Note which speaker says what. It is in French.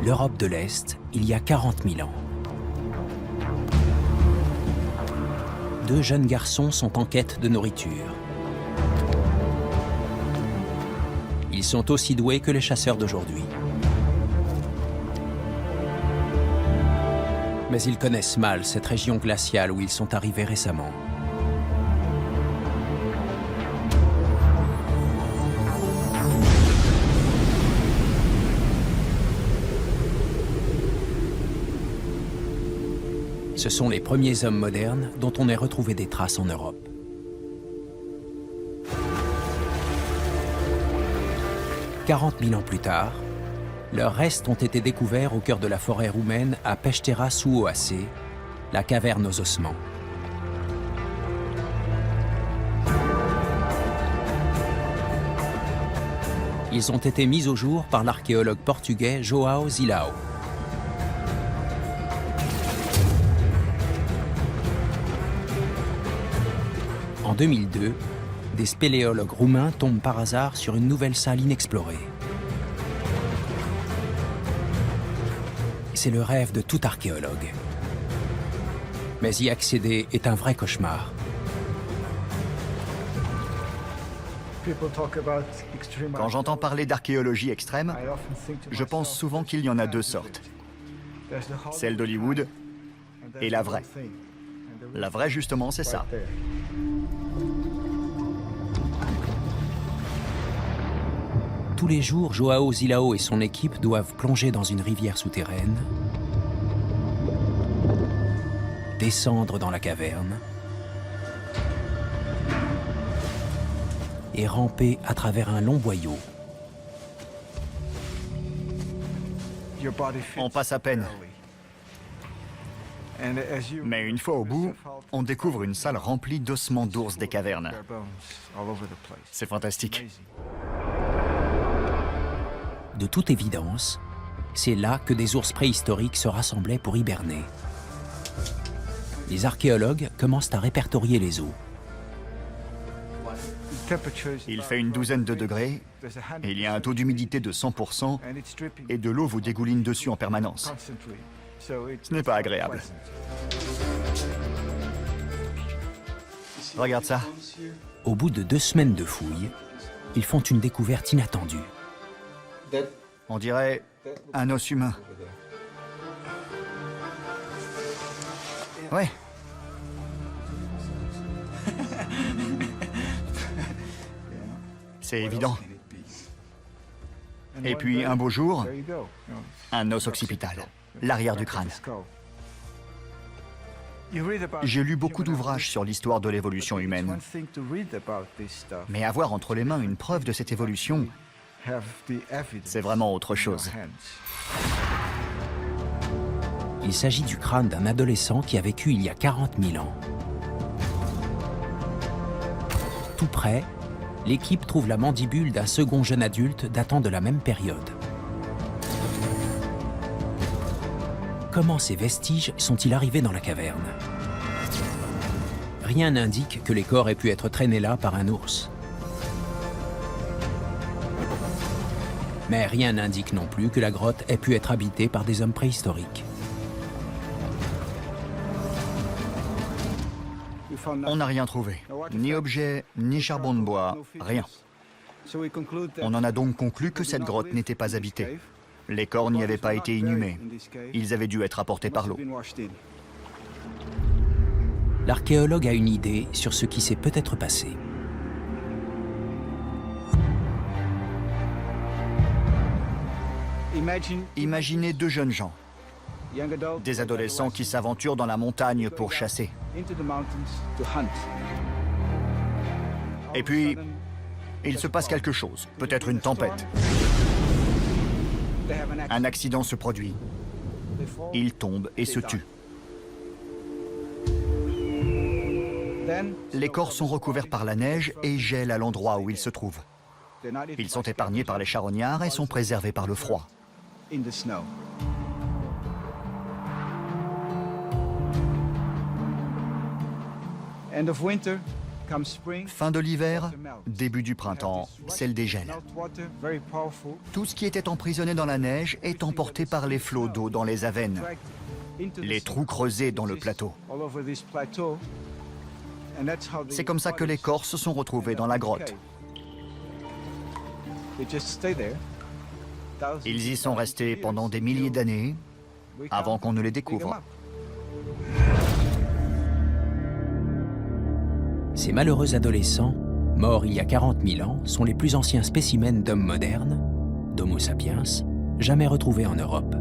Speaker 1: l'Europe de l'Est, il y a 40 000 ans. Deux jeunes garçons sont en quête de nourriture. Ils sont aussi doués que les chasseurs d'aujourd'hui. Mais ils connaissent mal cette région glaciale où ils sont arrivés récemment. Ce sont les premiers hommes modernes dont on ait retrouvé des traces en Europe. « 40 000 ans plus tard, leurs restes ont été découverts au cœur de la forêt roumaine à Peștera sous Oase, la caverne aux ossements. Ils ont été mis au jour par l'archéologue portugais João Zilao. En 2002, des spéléologues roumains tombent par hasard sur une nouvelle salle inexplorée. C'est le rêve de tout archéologue. Mais y accéder est un vrai cauchemar.
Speaker 2: Quand j'entends parler d'archéologie extrême, je pense souvent qu'il y en a deux sortes. Celle d'Hollywood et la vraie. La vraie, justement, c'est ça.
Speaker 1: Tous les jours, João Zilao et son équipe doivent plonger dans une rivière souterraine, descendre dans la caverne et ramper à travers un long boyau.
Speaker 2: On passe à peine. Mais une fois au bout, on découvre une salle remplie d'ossements d'ours des cavernes. C'est fantastique.
Speaker 1: De toute évidence, c'est là que des ours préhistoriques se rassemblaient pour hiberner. Les archéologues commencent à répertorier les os.
Speaker 2: Il fait une douzaine de degrés, et il y a un taux d'humidité de 100%, et de l'eau vous dégouline dessus en permanence. Ce n'est pas agréable. Regarde ça.
Speaker 1: Au bout de 2 semaines de fouilles, ils font une découverte inattendue.
Speaker 2: On dirait un os humain. Ouais. C'est évident. Et puis, un beau jour, un os occipital, l'arrière du crâne. J'ai lu beaucoup d'ouvrages sur l'histoire de l'évolution humaine. Mais avoir entre les mains une preuve de cette évolution, c'est vraiment autre chose.
Speaker 1: Il s'agit du crâne d'un adolescent qui a vécu il y a 40 000 ans. Tout près, l'équipe trouve la mandibule d'un second jeune adulte datant de la même période. Comment ces vestiges sont-ils arrivés dans la caverne? Rien n'indique que les corps aient pu être traînés là par un ours. Mais rien n'indique non plus que la grotte ait pu être habitée par des hommes préhistoriques.
Speaker 2: On n'a rien trouvé. Ni objet, ni charbon de bois, rien. On en a donc conclu que cette grotte n'était pas habitée. Les corps n'y avaient pas été inhumés. Ils avaient dû être apportés par l'eau.
Speaker 1: L'archéologue a une idée sur ce qui s'est peut-être passé.
Speaker 2: Imaginez deux jeunes gens, des adolescents qui s'aventurent dans la montagne pour chasser. Et puis, il se passe quelque chose, peut-être une tempête. Un accident se produit. Ils tombent et se tuent. Les corps sont recouverts par la neige et gèlent à l'endroit où ils se trouvent. Ils sont épargnés par les charognards et sont préservés par le froid. Fin de l'hiver, début du printemps, c'est le dégel. Tout ce qui était emprisonné dans la neige est emporté par les flots d'eau dans les avennes, les trous creusés dans le plateau. C'est comme ça que les corps se sont retrouvés dans la grotte. Ils y sont restés pendant des milliers d'années avant qu'on ne les découvre.
Speaker 1: Ces malheureux adolescents, morts il y a 40 000 ans, sont les plus anciens spécimens d'hommes modernes, d'Homo sapiens, jamais retrouvés en Europe.